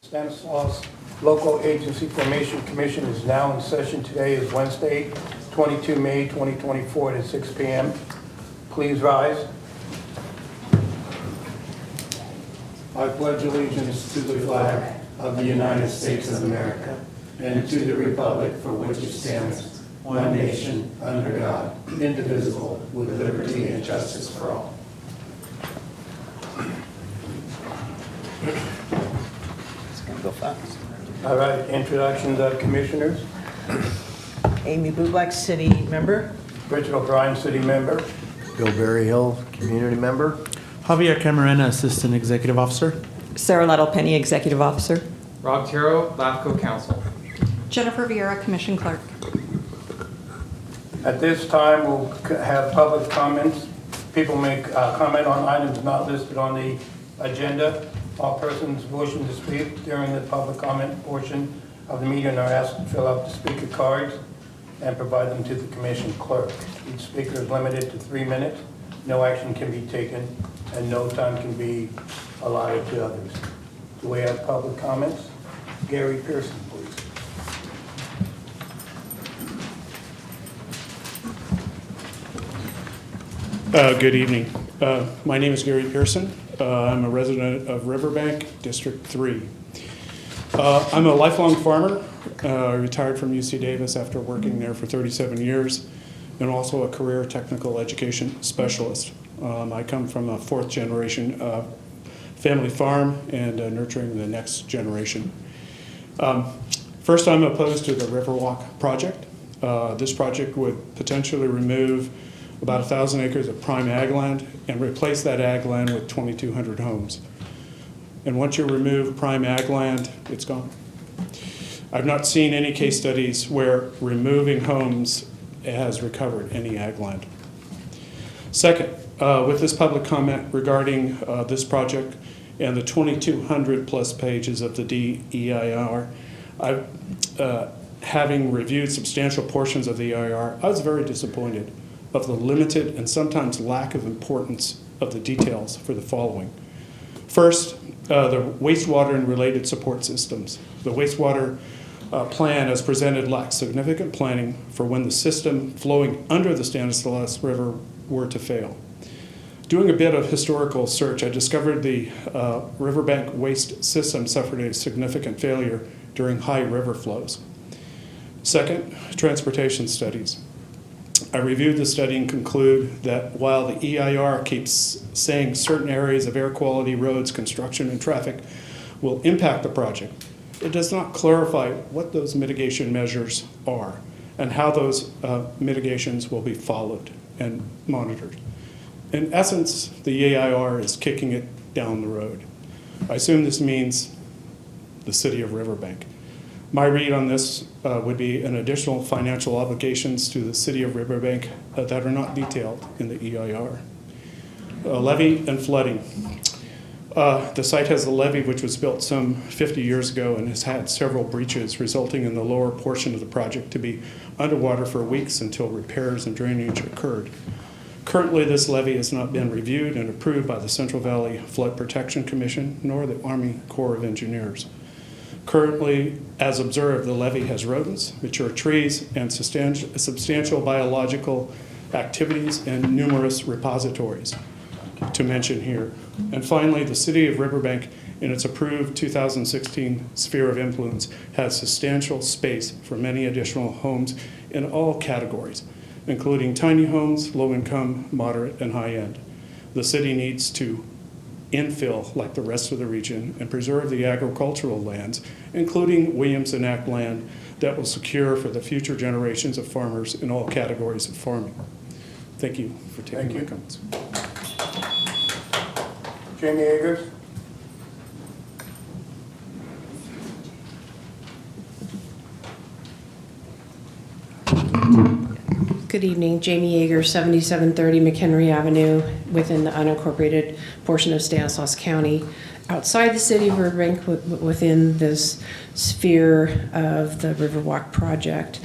Stanislaus Local Agency Formation Commission is now in session. Today is Wednesday, 22 May 2024 at 6 p.m. Please rise. I pledge allegiance to the flag of the United States of America and to the republic for which it stands, one nation, under God, indivisible, with liberty and justice for all. Go fast. All right, introductions of commissioners. Amy Bublak, city member. Richard O'Brien, city member. Bill Berryhill, community member. Javier Camarena, assistant executive officer. Sarah Lettle-Penny, executive officer. Rob Tiro, LAFCO counsel. Jennifer Vieira, commission clerk. At this time, we'll have public comments. People may comment on items not listed on the agenda. All persons wishing to speak during the public comment portion of the meeting are asked to fill out the speaker cards and provide them to the commission clerk. Each speaker is limited to 3 minutes. No action can be taken and no time can be allotted to others. Do we have public comments? Gary Pearson, please. Good evening. My name is Gary Pearson. I'm a resident of Riverbank, District 3. I'm a lifelong farmer. I retired from UC Davis after working there for 37 years, and also a career technical education specialist. I come from a fourth generation family farm and nurturing the next generation. First, I'm opposed to the Riverwalk project. This project would potentially remove about 1,000 acres of prime ag land and replace that ag land with 2,200 homes. And once you remove prime ag land, it's gone. I've not seen any case studies where removing homes has recovered any ag land. Second, with this public comment regarding this project and the 2,200 plus pages of the DEIR, having reviewed substantial portions of the EIR, I was very disappointed of the limited and sometimes lack of importance of the details for the following. First, the wastewater and related support systems. The wastewater plan as presented lacks significant planning for when the system flowing under the Stanislaus River were to fail. Doing a bit of historical search, I discovered the riverbank waste system suffered a significant failure during high river flows. Second, transportation studies. I reviewed the study and conclude that while the EIR keeps saying certain areas of air quality, roads, construction, and traffic will impact the project, it does not clarify what those mitigation measures are and how those mitigations will be followed and monitored. In essence, the EIR is kicking it down the road. I assume this means the city of Riverbank. My read on this would be an additional financial obligations to the city of Riverbank that are not detailed in the EIR. Levee and flooding. The site has a levee which was built some 50 years ago and has had several breaches, resulting in the lower portion of the project to be underwater for weeks until repairs and drainage occurred. Currently, this levee has not been reviewed and approved by the Central Valley Flood Protection Commission nor the Army Corps of Engineers. Currently, as observed, the levee has rodents, mature trees, and substantial biological activities and numerous repositories to mention here. And finally, the city of Riverbank, in its approved 2016 sphere of influence, has substantial space for many additional homes in all categories, including tiny homes, low income, moderate, and high end. The city needs to infill like the rest of the region and preserve the agricultural lands, including Williamson Act land that will secure for the future generations of farmers in all categories of farming. Thank you for taking my comments. Jamie Agers. Good evening, Jamie Yeager, 7730 McHenry Avenue, within the unincorporated portion of Stanislaus County, outside the city of Riverbank, within this sphere of the Riverwalk project.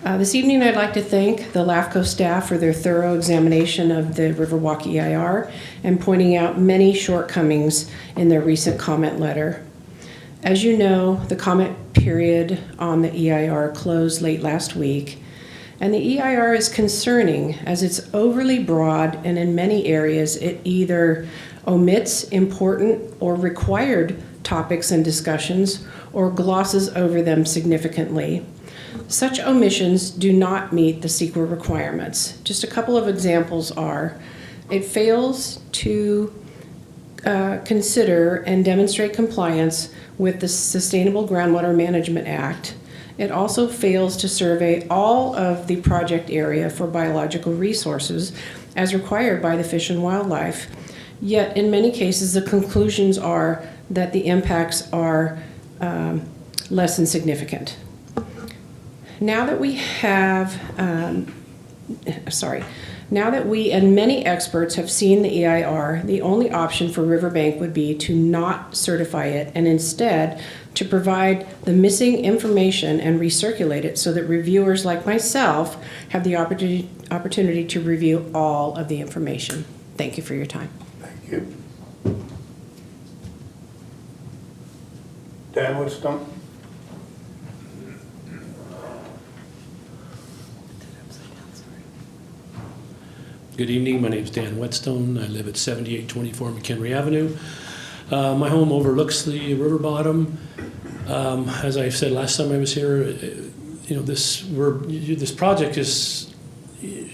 This evening, I'd like to thank the LAFCO staff for their thorough examination of the Riverwalk EIR and pointing out many shortcomings in their recent comment letter. As you know, the comment period on the EIR closed late last week, and the EIR is concerning as it's overly broad, and in many areas it either omits important or required topics and discussions or glosses over them significantly. Such omissions do not meet the CEQA requirements. Just a couple of examples are, it fails to consider and demonstrate compliance with the Sustainable Groundwater Management Act. It also fails to survey all of the project area for biological resources as required by the Fish and Wildlife. Yet in many cases, the conclusions are that the impacts are less than significant. Now that we and many experts have seen the EIR, the only option for Riverbank would be to not certify it and instead to provide the missing information and recirculate it so that reviewers like myself have the opportunity to review all of the information. Thank you for your time. Thank you. Dan Woodstone? Good evening, my name is Dan Whetstone. I live at 7824 McHenry Avenue. My home overlooks the river bottom. As I said last time I was here, this project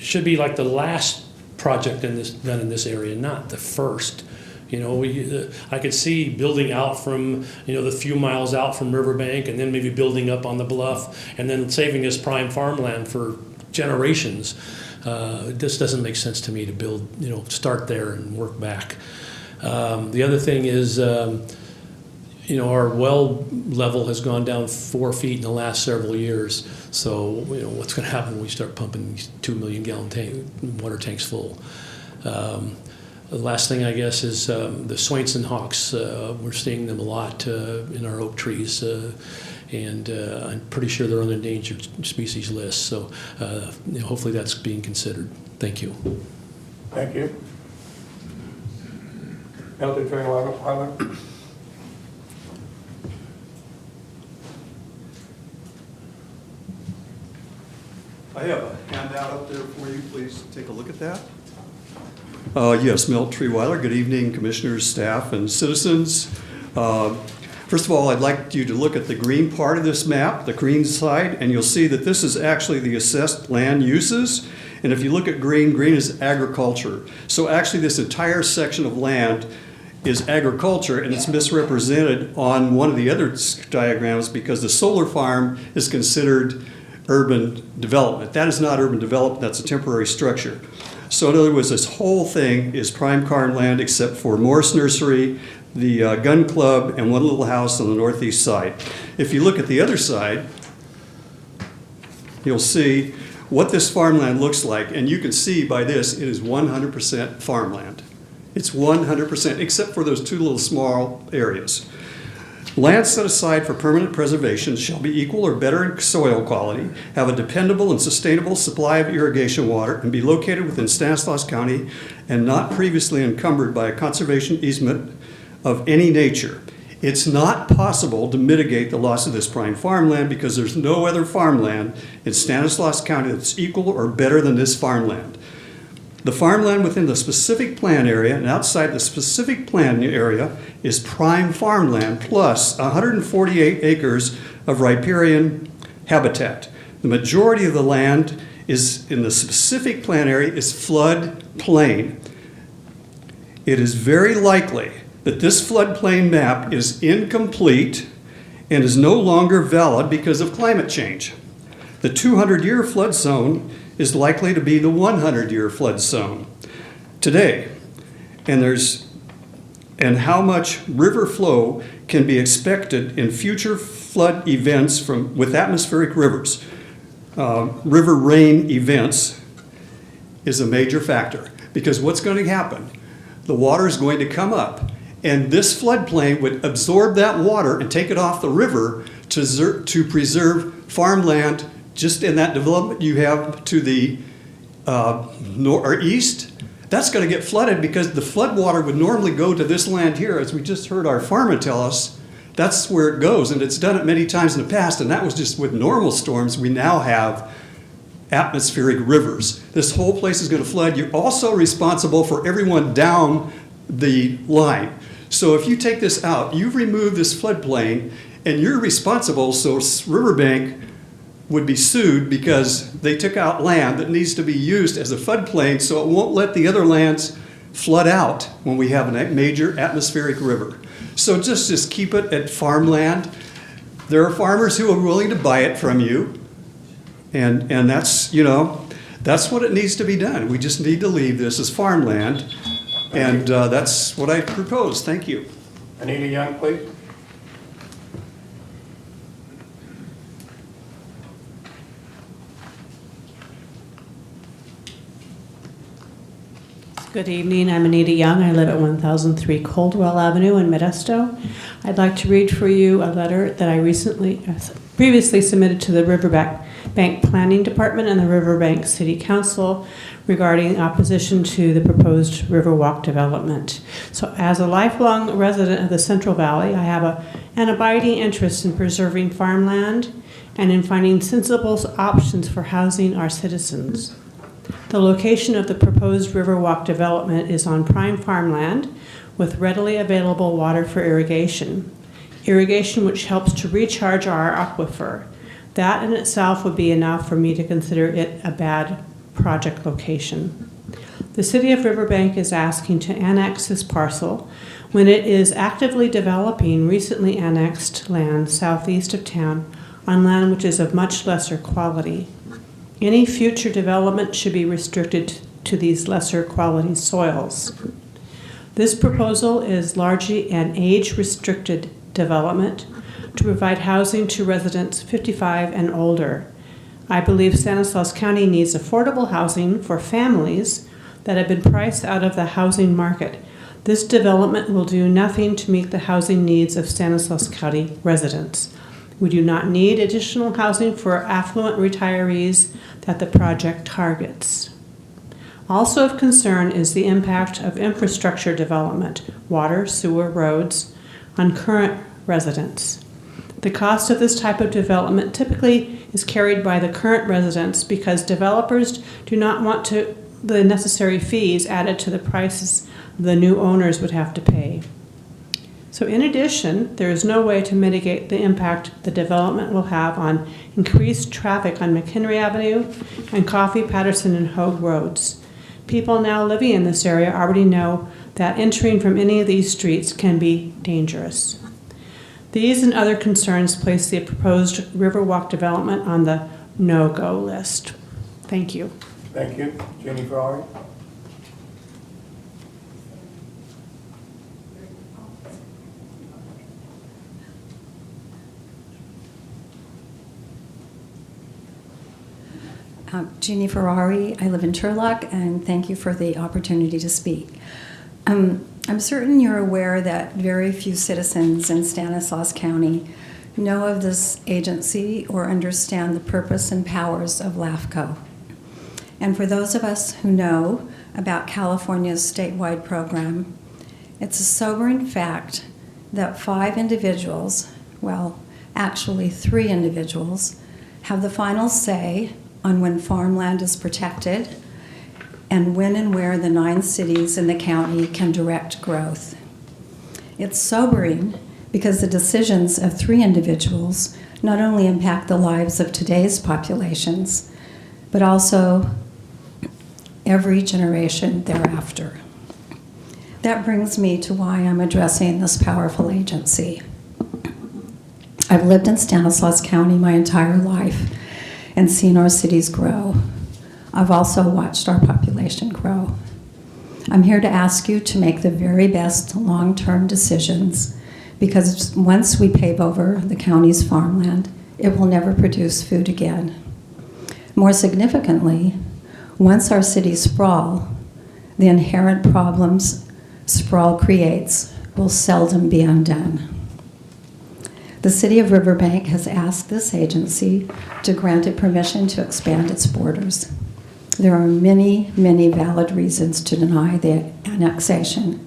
should be like the last project done in this area, not the first. I could see building out from the few miles out from Riverbank, and then maybe building up on the bluff, and then saving us prime farmland for generations. This doesn't make sense to me to build, start there and work back. The other thing is, our well level has gone down 4 feet in the last several years. So, what's going to happen when we start pumping these 2 million gallon water tanks full? The last thing, I guess, is the Swainson hawks. We're seeing them a lot in our oak trees. And I'm pretty sure they're on the endangered species list. So hopefully that's being considered. Thank you. Thank you. Elder Attorney Weiler? I have a handout up there for you. Please take a look at that. Yes, Milt Treeweiler. Good evening, commissioners, staff, and citizens. First of all, I'd like you to look at the green part of this map, the green side, and you'll see that this is actually the assessed land uses. And if you look at green, green is agriculture. So actually this entire section of land is agriculture, and it's misrepresented on one of the other diagrams because the solar farm is considered urban development. That is not urban development, that's a temporary structure. So in other words, this whole thing is prime farmland except for Morris Nursery, the gun club, and one little house on the northeast side. If you look at the other side, you'll see what this farmland looks like, and you can see by this it is 100% farmland. It's 100%, except for those two little small areas. Land set aside for permanent preservation shall be equal or better in soil quality, have a dependable and sustainable supply of irrigation water, and be located within Stanislaus County and not previously encumbered by a conservation easement of any nature. It's not possible to mitigate the loss of this prime farmland because there's no other farmland in Stanislaus County that's equal or better than this farmland. The farmland within the specific plan area and outside the specific plan area is prime farmland plus 148 acres of riparian habitat. The majority of the land is in the specific plan area is flood plain. It is very likely that this floodplain map is incomplete and is no longer valid because of climate change. The 200-year flood zone is likely to be the 100-year flood zone today. And how much river flow can be expected in future flood events with atmospheric rivers. River rain events is a major factor because what's going to happen? The water is going to come up, and this floodplain would absorb that water and take it off the river to preserve farmland just in that development you have to the east. That's going to get flooded because the flood water would normally go to this land here, as we just heard our farmer tell us, That's where it goes, and it's done it many times in the past, and that was just with normal storms. We now have atmospheric rivers. This whole place is going to flood. You're also responsible for everyone down the line. So if you take this out, you've removed this floodplain, and you're responsible, so Riverbank would be sued because they took out land that needs to be used as a floodplain, so it won't let the other lands flood out when we have a major atmospheric river. So just keep it at farmland. There are farmers who are willing to buy it from you, and that's, you know, that's what it needs to be done. We just need to leave this as farmland, and that's what I propose. Thank you. Anita Young, please. Good evening. I'm Anita Young. I live at 1003 Coldwell Avenue in Modesto. I'd like to read for you a letter that I previously submitted to the Riverbank Planning Department and the Riverbank City Council regarding opposition to the proposed Riverwalk development. So as a lifelong resident of the Central Valley, I have an abiding interest in preserving farmland and in finding sensible options for housing our citizens. The location of the proposed Riverwalk development is on prime farmland with readily available water for irrigation which helps to recharge our aquifer. That in itself would be enough for me to consider it a bad project location. The city of Riverbank is asking to annex this parcel when it is actively developing recently annexed land southeast of town on land which is of much lesser quality. Any future development should be restricted to these lesser quality soils. This proposal is largely an age-restricted development to provide housing to residents 55 and older. I believe Stanislaus County needs affordable housing for families that have been priced out of the housing market. This development will do nothing to meet the housing needs of Stanislaus County residents. We do not need additional housing for affluent retirees that the project targets. Also of concern is the impact of infrastructure development, water, sewer, roads, on current residents. The cost of this type of development typically is carried by the current residents because developers do not want the necessary fees added to the prices the new owners would have to pay. So in addition, there is no way to mitigate the impact the development will have on increased traffic on McHenry Avenue and Coffee, Patterson, and Hogue roads. People now living in this area already know that entering from any of these streets can be dangerous. These and other concerns place the proposed Riverwalk development on the no-go list. Thank you. Thank you. Jenny Ferrari. Jeannie Ferrari, I live in Turlock, and thank you for the opportunity to speak. I'm certain you're aware that very few citizens in Stanislaus County know of this agency or understand the purpose and powers of LAFCO. And for those of us who know about California's statewide program, it's a sobering fact that 5 individuals, well, actually 3 individuals, have the final say on when farmland is protected and when and where the 9 cities in the county can direct growth. It's sobering because the decisions of 3 individuals not only impact the lives of today's populations, but also every generation thereafter. That brings me to why I'm addressing this powerful agency. I've lived in Stanislaus County my entire life and seen our cities grow. I've also watched our population grow. I'm here to ask you to make the very best long-term decisions because once we pave over the county's farmland, it will never produce food again. More significantly, once our cities sprawl, the inherent problems sprawl creates will seldom be undone. The City of Riverbank has asked this agency to grant it permission to expand its borders. There are many, many valid reasons to deny the annexation.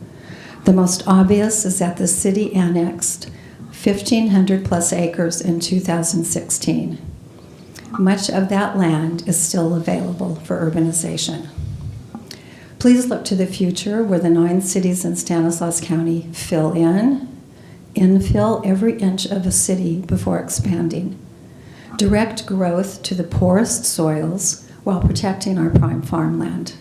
The most obvious is that the city annexed 1,500 plus acres in 2016. Much of that land is still available for urbanization. Please look to the future where the 9 cities in Stanislaus County infill every inch of a city before expanding. Direct growth to the poorest soils while protecting our prime farmland.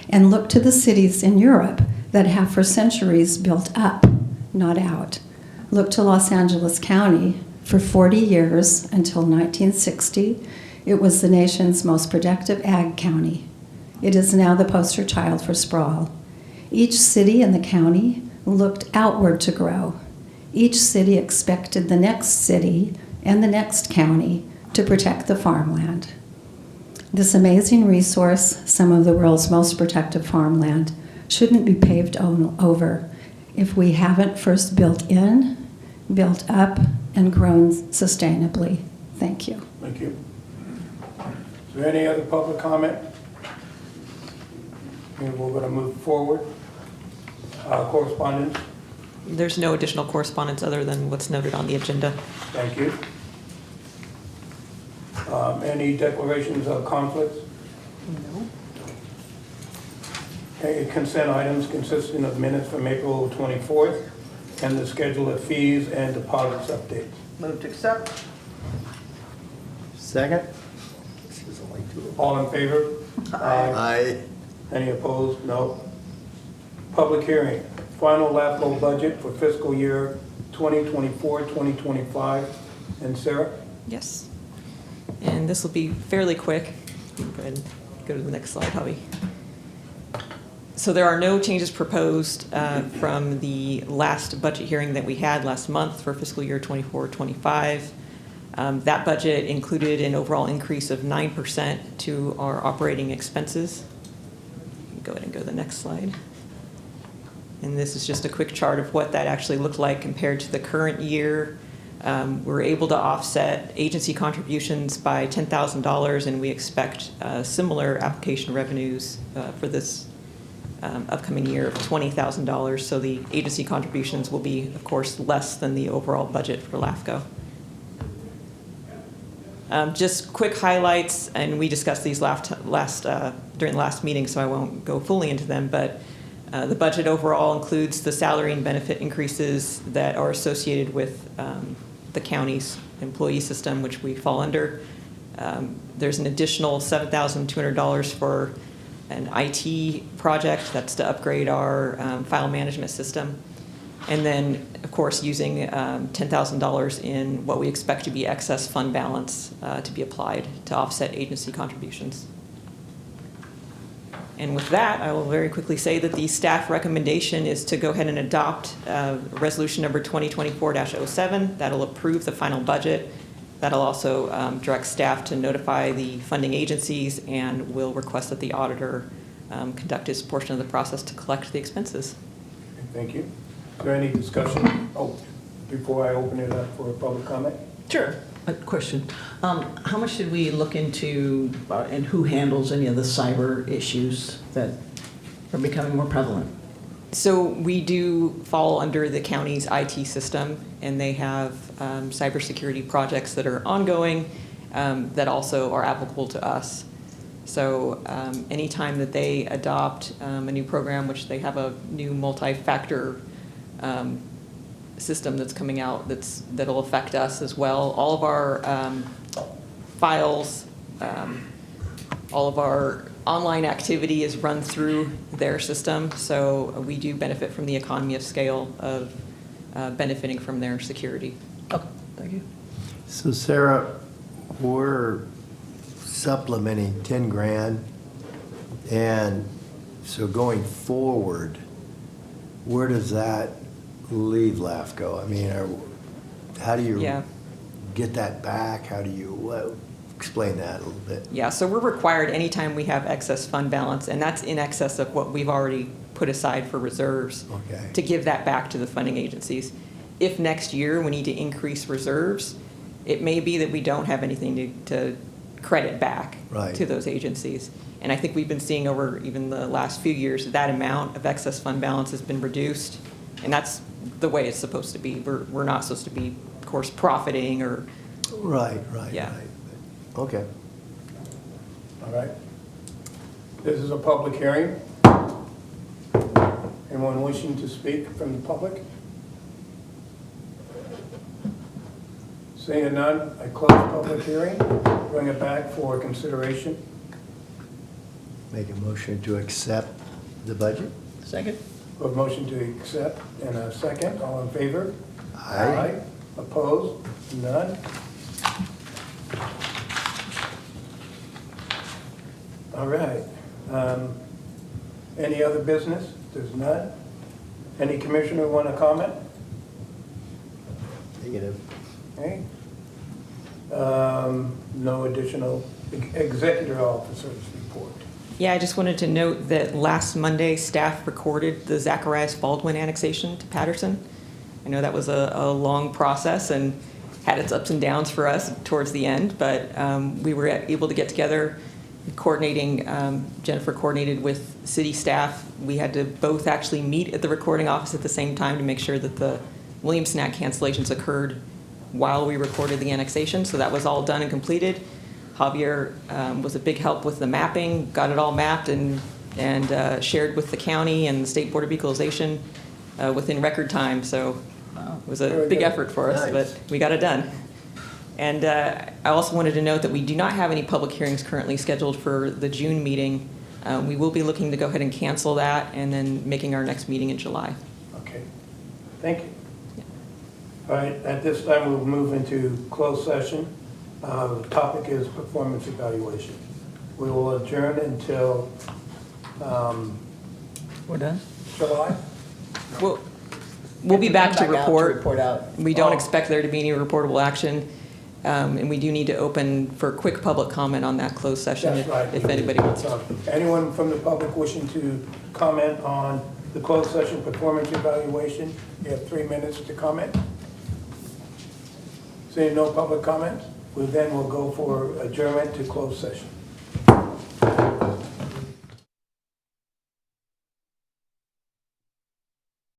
And look to the cities in Europe that have for centuries built up, not out. Look to Los Angeles County. For 40 years, until 1960, it was the nation's most productive ag county. It is now the poster child for sprawl. Each city in the county looked outward to grow. Each city expected the next city and the next county to protect the farmland. This amazing resource, some of the world's most protected farmland, shouldn't be paved over if we haven't first built in, built up, and grown sustainably. Thank you. Thank you. Is there any other public comment? Okay, we're going to move forward. Correspondence? There's no additional correspondence other than what's noted on the agenda. Thank you. Any declarations of conflicts? No. Okay, consent items consisting of minutes from April 24th and the schedule of fees and deposits updates. Move to accept. Second? All in favor? Aye. Any opposed? No. Public hearing. Final LAFCO budget for fiscal year 2024-2025. And Sarah? Yes. And this will be fairly quick. Go ahead and go to the next slide, Javi. So there are no changes proposed from the last budget hearing that we had last month for fiscal year 24-25. That budget included an overall increase of 9% to our operating expenses. Go ahead and go to the next slide. And this is just a quick chart of what that actually looked like compared to the current year. We're able to offset agency contributions by $10,000, and we expect similar application revenues for this upcoming year of $20,000. So the agency contributions will be, of course, less than the overall budget for LAFCO. Just quick highlights, and we discussed these during the last meeting, so I won't go fully into them, but the budget overall includes the salary and benefit increases that are associated with the county's employee system, which we fall under. There's an additional $7,200 for an IT project that's to upgrade our file management system. And then, of course, using $10,000 in what we expect to be excess fund balance to be applied to offset agency contributions. And with that, I will very quickly say that the staff recommendation is to go ahead and adopt resolution number 2024-07. That'll approve the final budget. That'll also direct staff to notify the funding agencies and will request that the auditor conduct his portion of the process to collect the expenses. Okay, thank you. Is there any discussion? Oh, before I open it up for a public comment? Sure. A question. How much should we look into and who handles any of the cyber issues that are becoming more prevalent? So we do fall under the county's IT system, and they have cybersecurity projects that are ongoing that also are applicable to us. So anytime that they adopt a new program, which they have a new multi-factor system that's coming out that'll affect us as well. All of our files, all of our online activity is run through their system, so we do benefit from the economy of scale of benefiting from their security. Okay, thank you. So Sarah, we're supplementing 10 grand, and so going forward, where does that leave LAFCO? I mean, how do you get that back? How do you explain that a little bit? Yeah, so we're required anytime we have excess fund balance, and that's in excess of what we've already put aside for reserves, to give that back to the funding agencies. If next year we need to increase reserves, it may be that we don't have anything to credit back to those agencies. And I think we've been seeing over even the last few years that amount of excess fund balance has been reduced. And that's the way it's supposed to be. We're not supposed to be, of course, profiting or, Right. Yeah. Okay. All right. This is a public hearing. Anyone wishing to speak from the public? Seeing none, I close public hearing, bring it back for consideration. Make a motion to accept the budget? Second? A motion to accept and a second. All in favor? Aye. Opposed? None? All right. Any other business? There's none? Any commissioner want to comment? Negative. Okay. No additional executive officers report. yeah, I just wanted to note that last Monday, staff recorded the Zacharias Baldwin annexation to Patterson. I know that was a long process and had its ups and downs for us towards the end, but we were able to get together, coordinating, Jennifer coordinated with city staff. We had to both actually meet at the recording office at the same time to make sure that the Williamson Act cancellations occurred while we recorded the annexation, so that was all done and completed. Javier was a big help with the mapping, got it all mapped and shared with the county and the State Board of Equalization within record time, so it was a Very big good. effort for us, Nice. but we got it done. And I also wanted to note that we do not have any public hearings currently scheduled for the June meeting. We will be looking to go ahead and cancel that and then making our next meeting in July. Okay. Thank you. All right, at this time, we'll move into closed session. The topic is performance evaluation. We will adjourn until We're done? July. We'll be back to Come back out report. Report out. We don't Oh. expect there to be any reportable action, and we do need to open for quick public comment on that closed session That's right. if anybody wants to. Anyone from the public wishing to comment on the closed session performance evaluation, you have 3 minutes to comment. Seeing no public comment, we then will go for adjournment to closed session.